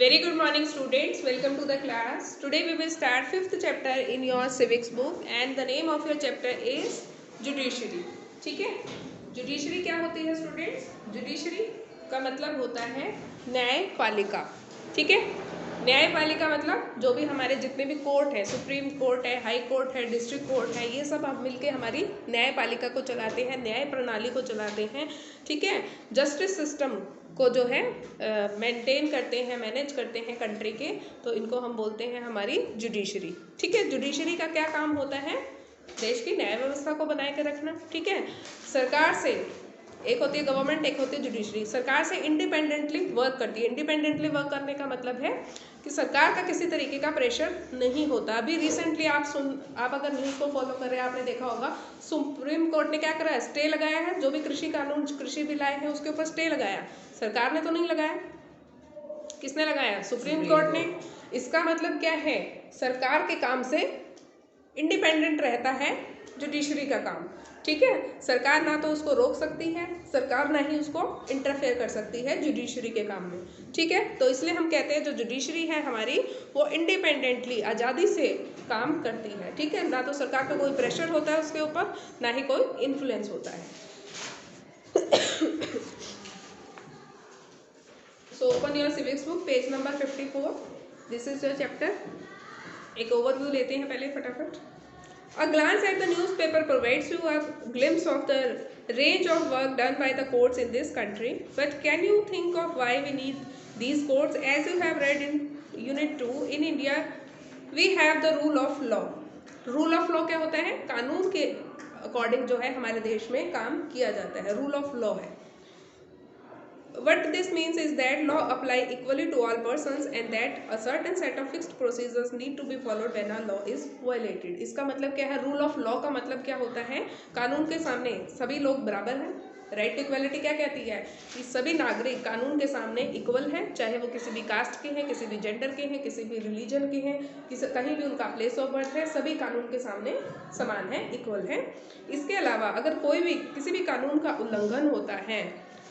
Very good morning students, welcome to the class. Today we will start 5th chapter in your civics book and the name of your chapter is judiciary. ठीक है, judiciary क्या होती है students? Judiciary का मतलब होता है न्यायपालिका. ठीक है, न्यायपालिका मतलब जो भी हमारे जितने भी कोर्ट है, सुप्रीम कोर्ट है, हाई कोर्ट है, डिस्ट्रिक्ट कोर्ट है, ये सब आप मिलके हमारी न्यायपालिका को चलाते हैं, न्याय प्रणाली को चलाते हैं. ठीक है, जस्टिस सिस्टम को जो है मेंटेन करते हैं, मैनेज करते हैं कंट्री के, तो इनको हम बोलते हैं हमारी जुडिशरी. ठीक है, जुडिशरी का क्या काम होता है? देश की न्याय व्यवस्था को बनाए के रखना. ठीक है, सरकार से एक होती है गवर्नमेंट, एक होती है जुडिशरी. सरकार से इंडिपेंडेंटली वर्क करती है. इंडिपेंडेंटली वर्क करने का मतलब है कि सरकार का किसी तरीके का प्रेशर नहीं होता. अभी रिसेंटली आप अगर न्यूज़ को फॉलो कर रहे हैं, आपने देखा होगा सुप्रीम कोर्ट ने क्या करा है, स्टे लगाया है. जो भी कृषि कानून, कृषि बिल आए हैं उसके ऊपर स्टे लगाया. सरकार ने तो नहीं लगाया, किसने लगाया? सुप्रीम कोर्ट ने. इसका मतलब क्या है? सरकार के काम से इंडिपेंडेंट रहता है जुडिशरी का काम. ठीक है, सरकार ना तो उसको रोक सकती है, सरकार ना ही उसको इंटरफेयर कर सकती है जुडिशरी के काम में. ठीक है, तो इसलिए हम कहते हैं जो जुडिशरी है हमारी, वो इंडिपेंडेंटली, आज़ादी से काम करती है. ठीक है, ना तो सरकार का कोई प्रेशर होता है उसके ऊपर, ना ही कोई इन्फ्लुएंस होता है. So open your civics book, page number 54. This is your chapter. एक ओवरव्यू लेते हैं पहले फटाफट. A glance at the newspaper provides you a glimpse of the range of work done by the courts in this country. But can you think of why we need these courts? As you have read in Unit 2, in India we have the rule of law. Rule of law क्या होता है? कानून के according जो है हमारे देश में काम किया जाता है. रूल ऑफ लॉ है. What this means is that law apply equally to all persons and that a certain set of fixed procedures need to be followed when a law is violated. इसका मतलब क्या है? Rule of law का मतलब क्या होता है? कानून के सामने सभी लोग बराबर हैं. राइट टू इक्वलिटी क्या कहती है? कि सभी नागरिक कानून के सामने इक्वल हैं, चाहे वो किसी भी कास्ट के हैं, किसी भी जेंडर के हैं, किसी भी रिलीजन के हैं, कहीं भी उनका प्लेस ऑफ बर्थ है, सभी कानून के सामने समान है, इक्वल है. इसके अलावा अगर कोई भी किसी भी कानून का उल्लंघन होता है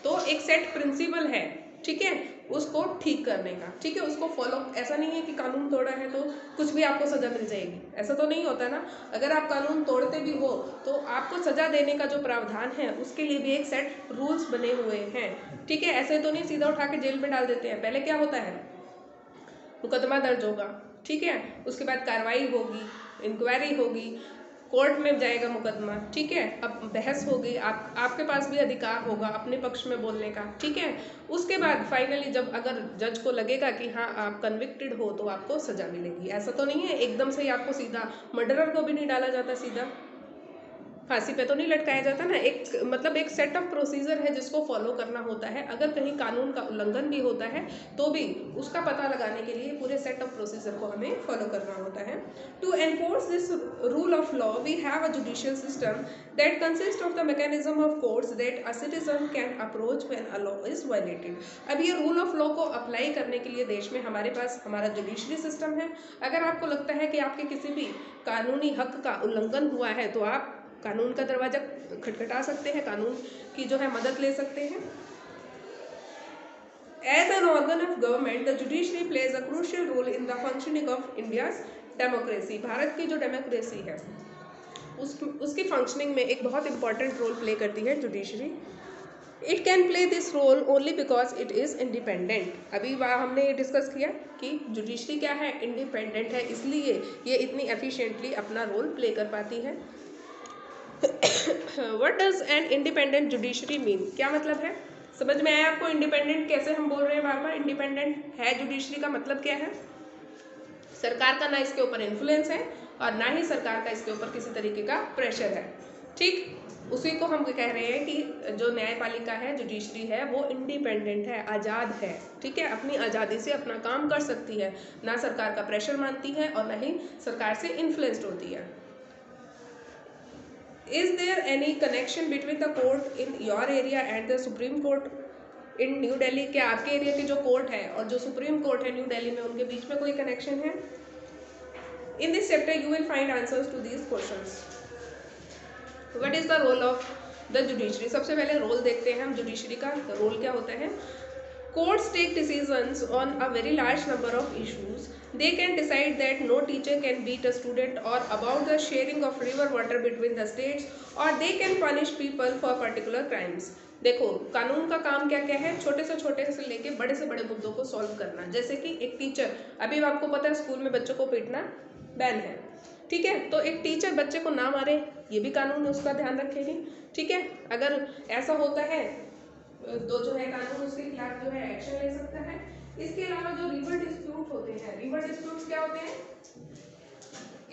तो एक सेट प्रिंसिपल है. ठीक है, उसको ठीक करने का. ठीक है, उसको फॉलो. ऐसा नहीं है कि कानून तोड़ा है तो कुछ भी आपको सजा मिल जाएगी, ऐसा तो नहीं होता ना. अगर आप कानून तोड़ते भी हो तो आपको सजा देने का जो प्रावधान है उसके लिए भी एक सेट रूल्स बने हुए हैं. ठीक है, ऐसे तो नहीं सीधा उठा के जेल में डाल देते हैं. पहले क्या होता है? मुकदमा दर्ज होगा. ठीक है, उसके बाद कार्रवाई होगी, इंक्वायरी होगी, कोर्ट में जाएगा मुकदमा. ठीक है, अब बहस होगी, आपके पास भी अधिकार होगा अपने पक्ष में बोलने का. ठीक है, उसके बाद फाइनली जब अगर जज को लगेगा कि हाँ आप कन्विक्टेड हो तो आपको सजा मिलेगी. ऐसा तो नहीं है एकदम से ही आपको सीधा, मर्डरर को भी नहीं डाला जाता सीधा फांसी पे तो नहीं लटकाया जाता ना. एक मतलब एक सेट ऑफ प्रोसीजर है जिसको फॉलो करना होता है. अगर कहीं कानून का उल्लंघन भी होता है तो भी उसका पता लगाने के लिए पूरे सेट ऑफ प्रोसीजर को हमें फॉलो करना होता है. To enforce this rule of law we have a judicial system that consist of the mechanism of courts that a citizen can approach when a law is violated. अब ये rule of law को apply करने के लिए देश में हमारे पास हमारा जुडिशरी सिस्टम है. अगर आपको लगता है कि आपके किसी भी कानूनी हक का उल्लंघन हुआ है तो आप कानून का दरवाजा खटखटा सकते हैं, कानून की जो है मदद ले सकते हैं. As an organ of government the judiciary plays a crucial role in the functioning of India's democracy. Bharat की जो डेमोक्रेसी है उसकी फंक्शनिंग में एक बहुत इंपॉर्टेंट रोल प्ले करती है judiciary. It can play this role only because it is independent. अभी हमने ये डिस्कस किया कि जुडिशरी क्या है, इंडिपेंडेंट है, इसलिए ये इतनी एफिशिएंटली अपना रोल प्ले कर पाती है. What does an independent judiciary mean? क्या मतलब है? समझ में आया आपको? इंडिपेंडेंट कैसे हम बोल रहे हैं बार बार? इंडिपेंडेंट है जुडिशरी का मतलब क्या है? सरकार का ना इसके ऊपर इन्फ्लुएंस है और ना ही सरकार का इसके ऊपर किसी तरीके का प्रेशर है. ठीक, उसी को हम कह रहे हैं कि जो न्यायपालिका है, जुडिशरी है, वो इंडिपेंडेंट है, आज़ाद है. ठीक है, अपनी आज़ादी से अपना काम कर सकती है, ना सरकार का प्रेशर मानती है और ना ही सरकार से इन्फ्लुएंस्ड होती है. Is there any connection between the court in your area and the Supreme Court in New Delhi? क्या आपके एरिया की जो कोर्ट है और जो सुप्रीम कोर्ट है न्यू दिल्ली में, उनके बीच में कोई कनेक्शन है? In this chapter you will find answers to these questions. What is the role of the judiciary? सबसे पहले रोल देखते हैं हम जुडिशरी का. रोल क्या होता है? Courts take decisions on a very large number of issues. They can decide that no teacher can beat a student or about the sharing of river water between the states, or they can punish people for particular crimes. देखो कानून का काम क्या क्या है, छोटे से लेके बड़े से बड़े मुद्दों को सॉल्व करना। जैसे कि एक टीचर, अभी आपको पता है स्कूल में बच्चों को पीटना बैन है, ठीक है, तो एक टीचर बच्चे को ना मारे, ये भी कानून उसका ध्यान रखेगी, ठीक है। अगर ऐसा होता है तो जो है कानून उसके खिलाफ जो है एक्शन ले सकता है। इसके अलावा जो रिवर डिस्प्यूट होते हैं, रिवर डिस्प्यूट्स क्या होते हैं,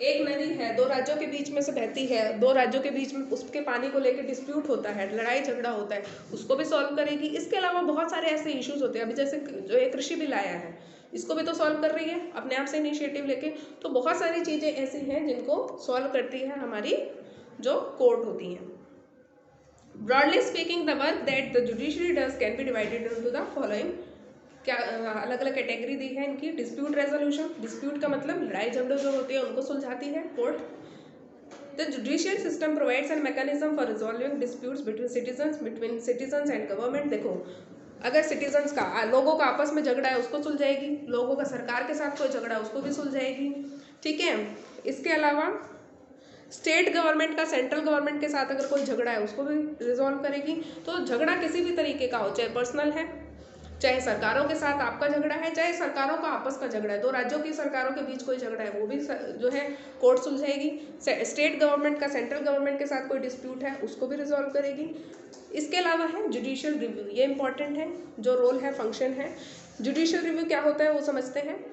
एक नदी है, दो राज्यों के बीच में से बहती है, दो राज्यों के बीच में उसके पानी को लेकर डिस्प्यूट होता है, लड़ाई झगड़ा होता है, उसको भी सॉल्व करेगी। इसके अलावा बहुत सारे ऐसे इश्यूज होते हैं, अभी जैसे जो एक कृषि बिल आया है, इसको भी तो सॉल्व कर रही है अपने आप से इनिशिएटिव लेके। तो बहुत सारी चीजें ऐसी हैं जिनको सॉल्व करती है हमारी जो कोर्ट होती हैं। Broadly speaking, the work that the judiciary does can be divided into the following. क्या अलग अलग कैटेगरी दी है इनकी। डिस्प्यूट रेजोल्यूशन, डिस्प्यूट का मतलब लड़ाई झगड़े जो होती है उनको सुलझाती है court. The judicial system provides N mechanism for resolving disputes between citizens and government. देखो अगर सिटीजन्स का, लोगों का आपस में झगड़ा है उसको सुलझाएगी, लोगों का सरकार के साथ कोई झगड़ा है उसको भी सुलझाएगी, ठीक है। इसके अलावा स्टेट गवर्नमेंट का सेंट्रल गवर्नमेंट के साथ अगर कोई झगड़ा है उसको भी रिजॉल्व करेगी। तो झगड़ा किसी भी तरीके का हो, चाहे पर्सनल है, चाहे सरकारों के साथ आपका झगड़ा है, चाहे सरकारों का आपस का झगड़ा है, दो राज्यों की सरकारों के बीच कोई झगड़ा है वो भी जो है कोर्ट सुलझाएगी। स्टेट गवर्नमेंट का सेंट्रल गवर्नमेंट के साथ कोई डिस्प्यूट है उसको भी रिजॉल्व करेगी। इसके अलावा है जुडिशियल रिव्यू, ये इंपॉर्टेंट है, जो रोल है, फंक्शन है। जुडिशियल रिव्यू क्या होता है वो समझते हैं।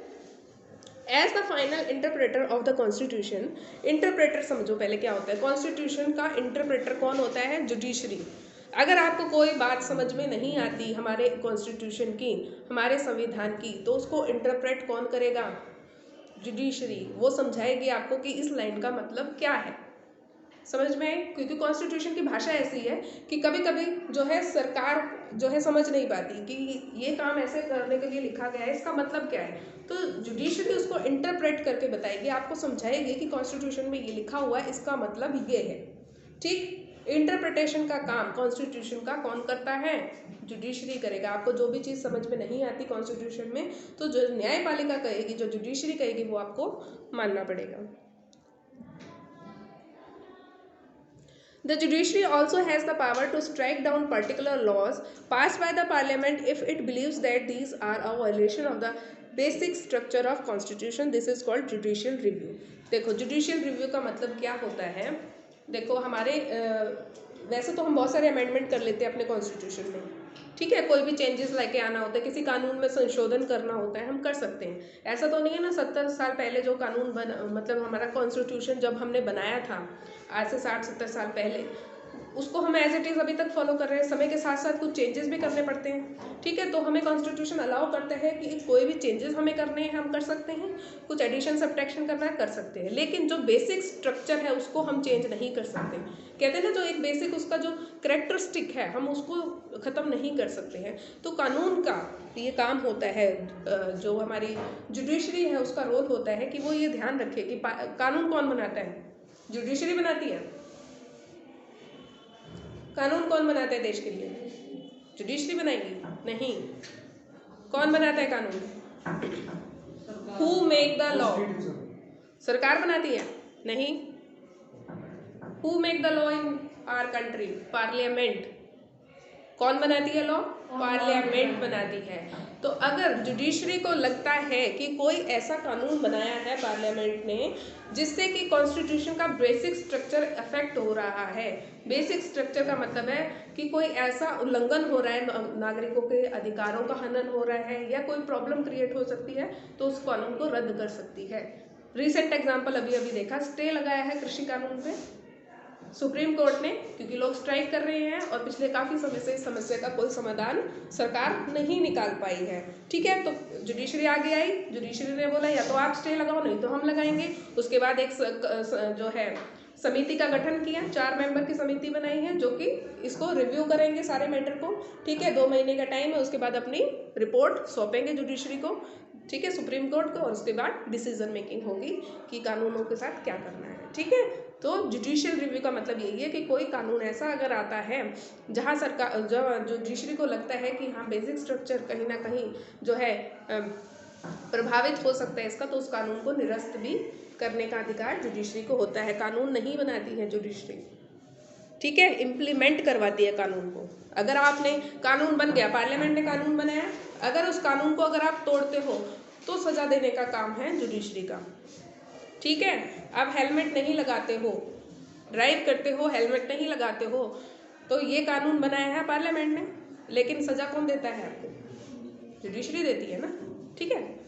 As the final interpreter of the constitution, interpreter समझो पहले क्या होता है। कॉन्स्टिट्यूशन का इंटरप्रेटर कौन होता है, जुडिशरी। अगर आपको कोई बात समझ में नहीं आती हमारे कॉन्स्टिट्यूशन की, हमारे संविधान की, तो उसको इंटरप्रेट कौन करेगा, जुडिशरी। वो समझाएगी आपको कि इस लाइन का मतलब क्या है, समझ में आए। क्योंकि कॉन्स्टिट्यूशन की भाषा ऐसी है कि कभी कभी जो है सरकार जो है समझ नहीं पाती कि ये काम ऐसे करने के लिए लिखा गया है, इसका मतलब क्या है। तो जुडिशरी उसको इंटरप्रेट करके बताएगी, आपको समझाएगी कि कॉन्स्टिट्यूशन में ये लिखा हुआ है, इसका मतलब ये है, ठीक। इंटरप्रिटेशन का काम कॉन्स्टिट्यूशन का कौन करता है, जुडिशरी करेगा। आपको जो भी चीज़ समझ में नहीं आती कॉन्स्टिट्यूशन में, तो जो न्यायपालिका कहेगी, जो जुडिशरी कहेगी, वो आपको मानना पड़ेगा। The judiciary also has the power to strike down particular laws passed by the parliament if it believes that these are a violation of the basic structure of constitution. This is called judicial review. देखो judicial review का मतलब क्या होता है। देखो हमारे वैसे तो हम बहुत सारे अमेंडमेंट कर लेते हैं अपने कॉन्स्टिट्यूशन में, ठीक है। कोई भी चेंजेस लेके आना होता है, किसी कानून में संशोधन करना होता है, हम कर सकते हैं। ऐसा तो नहीं है ना 70 साल पहले जो कानून मतलब हमारा कॉन्स्टिट्यूशन जब हमने बनाया था आज से 60-70 साल पहले, उसको हम एज इट इज़ अभी तक फॉलो कर रहे हैं। समय के साथ साथ कुछ चेंजेस भी करने पड़ते हैं, ठीक है। तो हमें कॉन्स्टिट्यूशन अलाउ करता है कि कोई भी चेंजेस हमें करने हैं हम कर सकते हैं, कुछ एडिशन सब्ट्रैक्शन करना है कर सकते हैं, लेकिन जो बेसिक स्ट्रक्चर है उसको हम चेंज नहीं कर सकते। कहते हैं ना जो एक बेसिक उसका जो करेक्टरिस्टिक है हम उसको ख़त्म नहीं कर सकते हैं। तो कानून का ये काम होता है, जो हमारी जुडिशरी है उसका रोल होता है कि वो ये ध्यान रखे कि कानून कौन बनाता है, जुडिशरी बनाती है। कानून कौन बनाता है देश के लिए, जुडिशरी बनाएगी नहीं। कौन बनाता है कानून, हु मेक द लॉ, सरकार बनाती है नहीं। Who make the law in our country, parliament. कौन बनाती है लॉ, पार्लियामेंट बनाती है। तो अगर जुडिशरी को लगता है कि कोई ऐसा कानून बनाया है पार्लियामेंट ने जिससे कि कॉन्स्टिट्यूशन का बेसिक स्ट्रक्चर अफेक्ट हो रहा है, बेसिक स्ट्रक्चर का मतलब है कि कोई ऐसा उल्लंघन हो रहा है, नागरिकों के अधिकारों का हनन हो रहा है या कोई प्रॉब्लम क्रिएट हो सकती है, तो उस कानून को रद्द कर सकती है। रिसेंट एग्जाम्पल अभी अभी देखा, स्टे लगाया है कृषि कानून पे सुप्रीम कोर्ट ने, क्योंकि लोग स्ट्राइक कर रहे हैं और पिछले काफ़ी समय से इस समस्या का कोई समाधान सरकार नहीं निकाल पाई है, ठीक है। तो जुडिशरी आगे आई, जुडिशरी ने बोला या तो आप स्टे लगाओ नहीं तो हम लगाएंगे। उसके बाद एक जो है समिति का गठन किया, 4 मेंबर की समिति बनाई है जो कि इसको रिव्यू करेंगे सारे मैटर को, ठीक है। 2 महीने का टाइम है, उसके बाद अपनी रिपोर्ट सौंपेंगे जुडिशरी को, ठीक है, सुप्रीम कोर्ट को, और उसके बाद डिसीजन मेकिंग होगी कि कानूनों के साथ क्या करना है, ठीक है। तो जुडिशियल रिव्यू का मतलब यही है कि कोई कानून ऐसा अगर आता है जहाँ सरकार जो जुडिशरी को लगता है कि हाँ बेसिक स्ट्रक्चर कहीं ना कहीं जो है प्रभावित हो सकता है इसका, तो उस कानून को निरस्त भी करने का अधिकार जुडिशरी को होता है। कानून नहीं बनाती है जुडिशरी, ठीक है, इम्प्लीमेंट करवाती है कानून को। अगर आपने कानून बन गया, पार्लियामेंट ने कानून बनाया, अगर उस कानून को अगर आप तोड़ते हो तो सजा देने का काम है जुडिशरी का, ठीक है। आप हेलमेट नहीं लगाते हो, ड्राइव करते हो, हेलमेट नहीं लगाते हो, तो ये कानून बनाया है पार्लियामेंट ने, लेकिन सजा कौन देता है आपको? जुडिशरी देती है ना, ठीक है।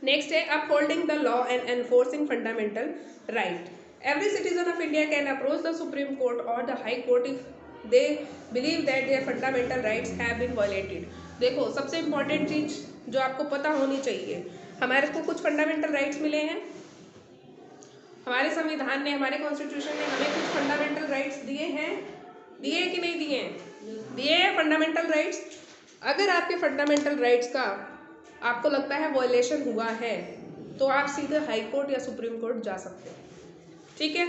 नेक्स्ट है upholding the law and enforcing fundamental right. Every citizen of India can approach the supreme court और the high court if they believe that their fundamental rights have been violated. देखो, सबसे important चीज जो आपको पता होनी चाहिए, हमारे को कुछ फंडामेंटल राइट्स मिले हैं, हमारे संविधान ने, हमारे कॉन्स्टिट्यूशन ने हमें कुछ फंडामेंटल राइट्स दिए हैं, दिए कि नहीं दिए हैं? दिए हैं फंडामेंटल राइट्स। अगर आपके फंडामेंटल राइट्स का आपको लगता है वायलेशन हुआ है तो आप सीधे हाई कोर्ट या सुप्रीम कोर्ट जा सकते हैं, ठीक है।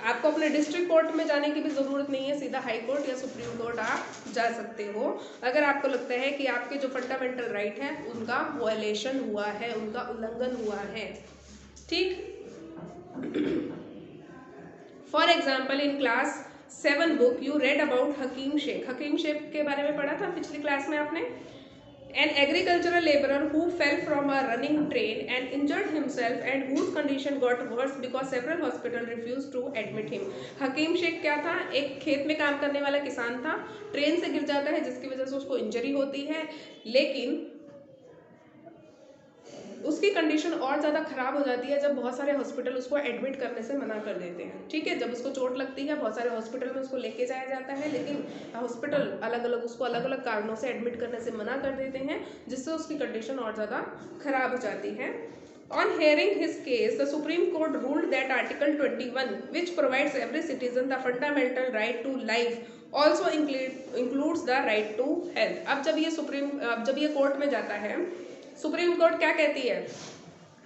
आपको अपने डिस्ट्रिक्ट कोर्ट में जाने की भी ज़रूरत नहीं है, सीधा हाई कोर्ट या सुप्रीम कोर्ट आप जा सकते हो अगर आपको लगता है कि आपके जो फंडामेंटल राइट हैं उनका वायलेशन हुआ है, उनका उल्लंघन हुआ है, ठीक। For example in class 7 book you read about Hakim Sheikh. Hakim Sheikh के बारे में पढ़ा था पिछली क्लास में आपने। An agricultural laborer who fell from a running train and injured himself and whose condition got worse because several hospitals refused to admit him. हकीम शेख क्या था? एक खेत में काम करने वाला किसान था, ट्रेन से गिर जाता है जिसकी वजह से उसको इंजरी होती है, लेकिन उसकी कंडीशन और ज़्यादा ख़राब हो जाती है जब बहुत सारे हॉस्पिटल उसको एडमिट करने से मना कर देते हैं, ठीक है। जब उसको चोट लगती है बहुत सारे हॉस्पिटल में उसको लेके जाया जाता है, लेकिन हॉस्पिटल अलग अलग उसको अलग अलग कारणों से एडमिट करने से मना कर देते हैं, जिससे उसकी कंडीशन और ज़्यादा ख़राब हो जाती है। On hearing his case, the Supreme Court ruled that Article 21, which provides every citizen the fundamental right to life, also includes the right to health. अब जब ये कोर्ट में जाता है, सुप्रीम कोर्ट क्या कहती है?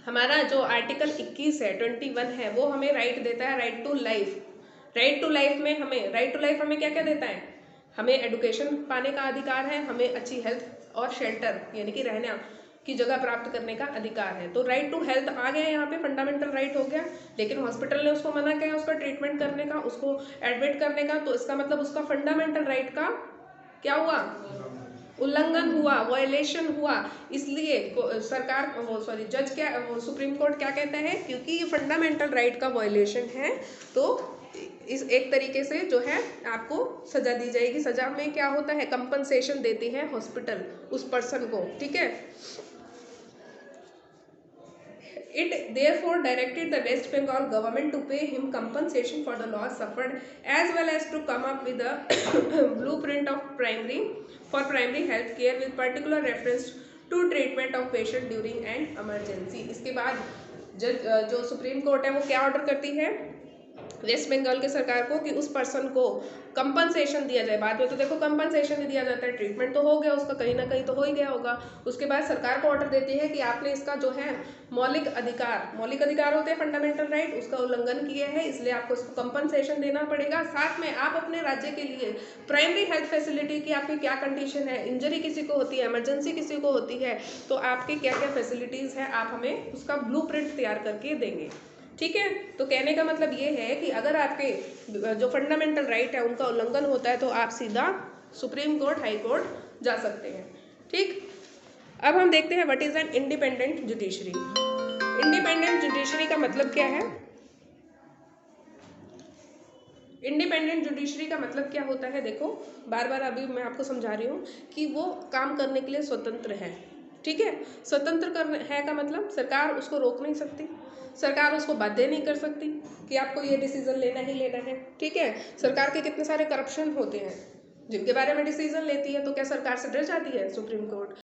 हमारा जो आर्टिकल 21 है, 21 है, वो हमें राइट देता है, right to life. Right to life में हमें क्या क्या देता है? हमें एडुकेशन पाने का अधिकार है, हमें अच्छी हेल्थ और शेल्टर यानी कि रहने की जगह प्राप्त करने का अधिकार है। तो राइट टू हेल्थ आ गया यहाँ पे, फंडामेंटल राइट हो गया, लेकिन हॉस्पिटल ने उसको मना किया उसका ट्रीटमेंट करने का, उसको एडमिट करने का, तो इसका मतलब उसका फंडामेंटल राइट का क्या हुआ? उल्लंघन हुआ, वायलेशन हुआ। इसलिए सरकार जज क्या, सुप्रीम कोर्ट क्या कहता है? क्योंकि ये फंडामेंटल राइट का वायलेशन है तो इस एक तरीके से जो है आपको सजा दी जाएगी। सजा में क्या होता है? कंपनसेशन देती है हॉस्पिटल उस पर्सन को, ठीक है। It therefore directed the West Bengal government to pay him compensation for the loss suffered, as well as to come up with a blueprint of primary health care with particular reference to treatment of patient during an emergency. इसके बाद जो supreme court है वो क्या order करती है waste Bengal के सरकार को कि उस पर्सन को कंपनसेशन दिया जाए। बाद में तो देखो कंपनसेशन नहीं दिया जाता है, ट्रीटमेंट तो हो गया उसका, कहीं ना कहीं तो हो ही गया होगा। उसके बाद सरकार को ऑर्डर देती है कि आपने इसका जो है मौलिक अधिकार होते हैं फंडामेंटल राइट, उसका उल्लंघन किया है, इसलिए आपको इसको कंपनसेशन देना पड़ेगा। साथ में आप अपने राज्य के लिए प्राइमरी हेल्थ फैसिलिटी की आपकी क्या कंडीशन है, इंजरी किसी को होती है, इमरजेंसी किसी को होती है, तो आपकी क्या क्या फैसिलिटीज़ है, आप हमें उसका ब्लूप्रिंट तैयार करके देंगे, ठीक है। तो कहने का मतलब ये है कि अगर आपके जो फंडामेंटल राइट है उनका उल्लंघन होता है तो आप सीधा सुप्रीम कोर्ट, हाई कोर्ट जा सकते हैं, ठीक। अब हम देखते हैं what is an independent judiciary. Independent judiciary का मतलब क्या है? इंडिपेंडेंट जुडिशरी का मतलब क्या होता है? देखो, बार बार अभी मैं आपको समझा रही हूँ कि वो काम करने के लिए स्वतंत्र है, ठीक है। स्वतंत्र करने है का मतलब सरकार उसको रोक नहीं सकती, सरकार उसको बाध्य नहीं कर सकती कि आपको ये डिसीजन लेना ही लेना है, ठीक है। सरकार के कितने सारे करप्शन होते हैं जिनके बारे में डिसीजन लेती है, तो क्या सरकार से डर जाती है सुप्रीम कोर्ट?